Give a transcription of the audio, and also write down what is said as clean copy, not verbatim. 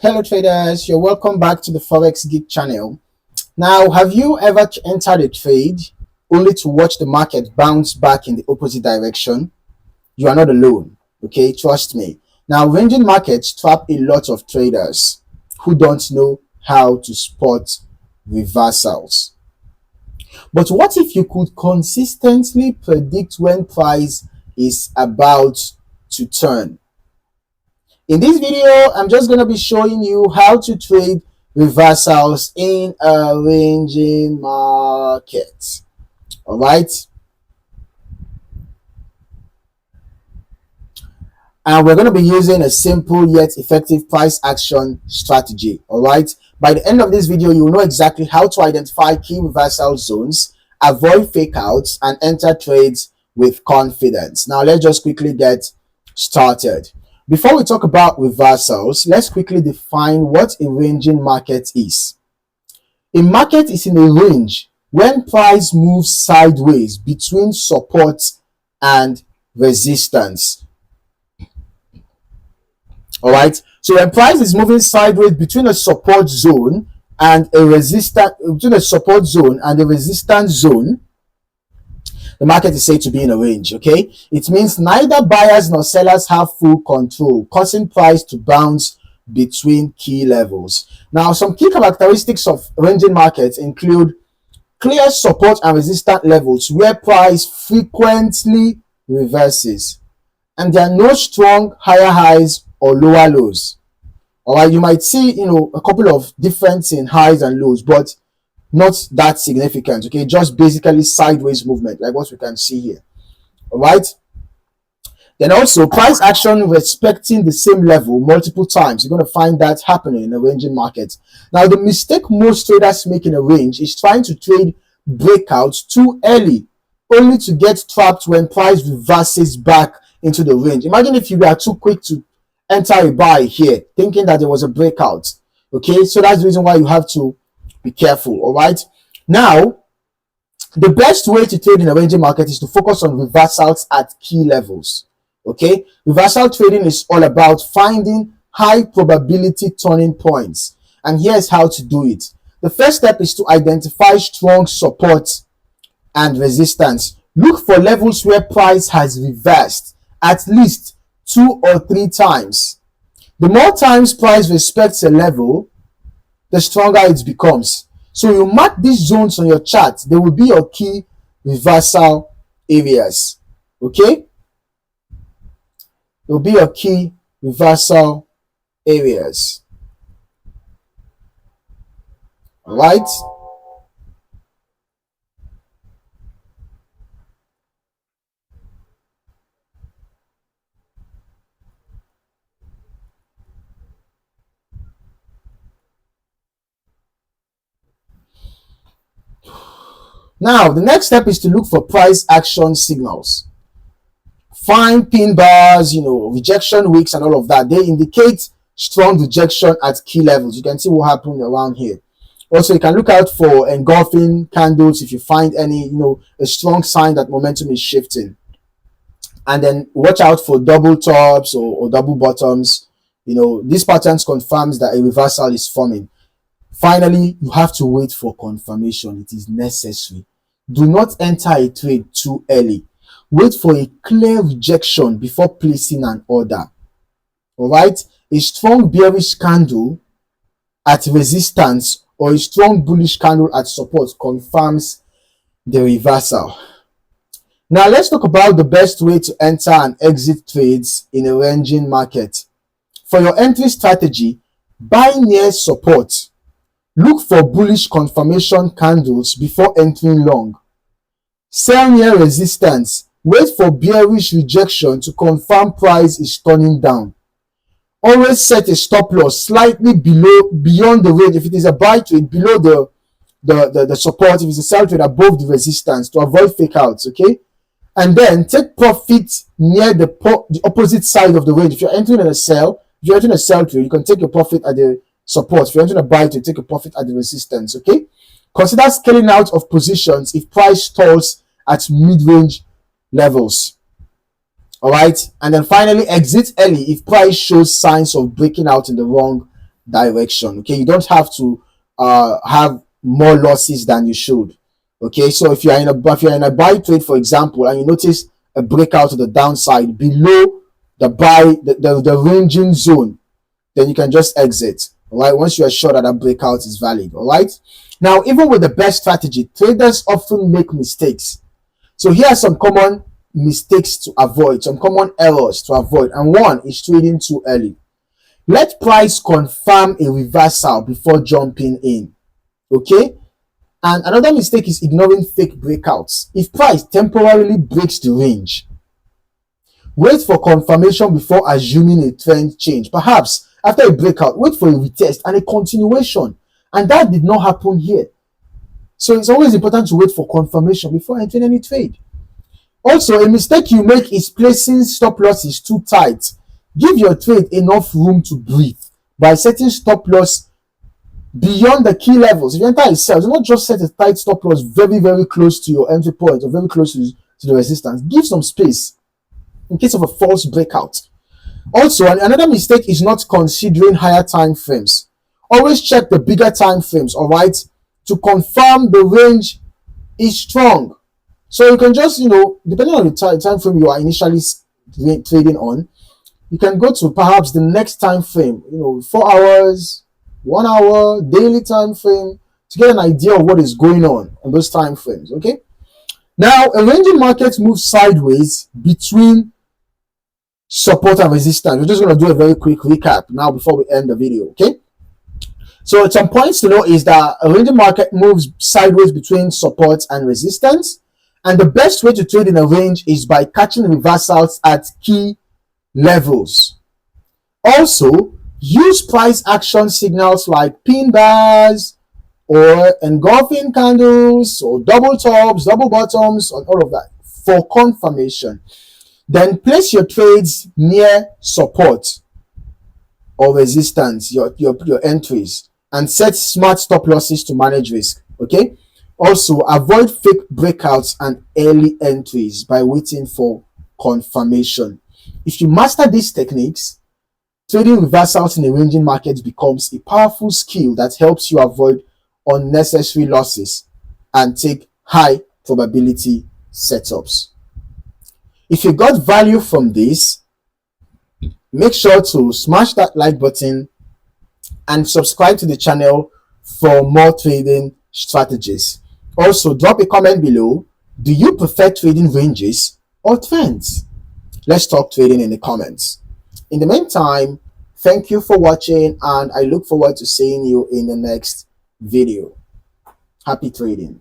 Hello traders, you're welcome back to the Forex Geek channel. Now, have you ever entered a trade only to watch the market bounce back in the opposite direction? You are not alone, okay? Trust me. Now, ranging markets trap a lot of traders who don't know how to spot reversals. But what if you could consistently predict when price is about to turn? In this video, I'm just going to be showing you how to trade reversals in a ranging market. All right. And we're going to be using a simple yet effective price action strategy. All right. By the end of this video, you will know exactly how to identify key reversal zones, avoid fake outs, and enter trades with confidence. Now, let's just quickly get started. Before we talk about reversals, let's quickly define what a ranging market is. A market is in a range when price moves sideways between support and resistance. All right. So when price is moving sideways between a support zone and a resistance, between a support zone and a resistance zone, the market is said to be in a range, okay? It means neither buyers nor sellers have full control, causing price to bounce between key levels. Now, some key characteristics of ranging markets include clear support and resistance levels where price frequently reverses, and there are no strong higher highs or lower lows. All right, you might see, a couple of difference in highs and lows, but not that significant, okay? Just basically sideways movement, like what we can see here. All right. Then also price action respecting the same level multiple times. You're going to find that happening in a ranging market. Now, the mistake most traders make in a range is trying to trade breakouts too early, only to get trapped when price reverses back into the range. Imagine if you were too quick to enter a buy here, thinking that there was a breakout. Okay, so that's the reason why you have to be careful. All right. Now, the best way to trade in a ranging market is to focus on reversals at key levels. Okay, reversal trading is all about finding high probability turning points, and here's how to do it. The first step is to identify strong support and resistance. Look for levels where price has reversed at least 2 or 3 times. The more times price respects a level, the stronger it becomes. So you mark these zones on your chart. They will be your key reversal areas. Okay? They will be your key reversal areas. All right? Now, the next step is to look for price action signals. Find pin bars, rejection wicks and all of that. They indicate strong rejection at key levels. You can see what happened around here. Also, you can look out for engulfing candles if you find any, a strong sign that momentum is shifting. And then watch out for double tops or double bottoms. These patterns confirms that a reversal is forming. Finally, you have to wait for confirmation. It is necessary. Do not enter a trade too early. Wait for a clear rejection before placing an order. All right? A strong bearish candle at resistance or a strong bullish candle at support confirms the reversal. Now, let's talk about the best way to enter and exit trades in a ranging market. For your entry strategy, buy near support. Look for bullish confirmation candles before entering long. Sell near resistance. Wait for bearish rejection to confirm price is turning down. Always set a stop loss slightly beyond the range. If it is a buy trade, below the support. If it's a sell trade, above the resistance to avoid fake outs. Okay, and then take profit near the opposite side of the range. If you're entering a sell trade, you can take your profit at the support. If you're entering a buy trade, take a profit at the resistance. Okay, consider scaling out of positions if price stalls at mid-range levels. All right, and then finally exit early if price shows signs of breaking out in the wrong direction. Okay, you don't have to have more losses than you should. Okay, so if you're in a buy trade, for example, and you notice a breakout to the downside below the ranging zone, then you can just exit. All right, once you are sure that breakout is valid. All right, now even with the best strategy, traders often make mistakes. So here are some common mistakes to avoid, some common errors to avoid, and one is trading too early. Let price confirm a reversal before jumping in. Okay, and another mistake is ignoring fake breakouts. If price temporarily breaks the range, wait for confirmation before assuming a trend change. Perhaps after a breakout, wait for a retest and a continuation. And that did not happen here. So it's always important to wait for confirmation before entering any trade. Also, a mistake you make is placing stop losses too tight. Give your trade enough room to breathe by setting stop loss beyond the key levels. If you enter a sell, do not just set a tight stop loss very, very close to your entry point or very close to the resistance. Give some space in case of a false breakout. Also, another mistake is not considering higher time frames. Always check the bigger time frames, all right, to confirm the range is strong. So you can just, depending on the time frame you are initially trading on, you can go to perhaps the next time frame, 4 hours, 1 hour, daily time frame, to get an idea of what is going on those time frames. Okay. Now, a ranging market moves sideways between support and resistance. We're just going to do a very quick recap now before we end the video. Okay. So some points to know is that a ranging market moves sideways between support and resistance. And the best way to trade in a range is by catching reversals at key levels. Also, use price action signals like pin bars or engulfing candles or double tops, double bottoms, and all of that for confirmation. Then place your trades near support or resistance, your entries, and set smart stop losses to manage risk. Okay. Also, avoid fake breakouts and early entries by waiting for confirmation. If you master these techniques, trading reversals in a ranging market becomes a powerful skill that helps you avoid unnecessary losses and take high probability setups. If you got value from this, make sure to smash that like button and subscribe to the channel for more trading strategies. Also, drop a comment below. Do you prefer trading ranges or trends? Let's talk trading in the comments. In the meantime, thank you for watching, and I look forward to seeing you in the next video. Happy trading.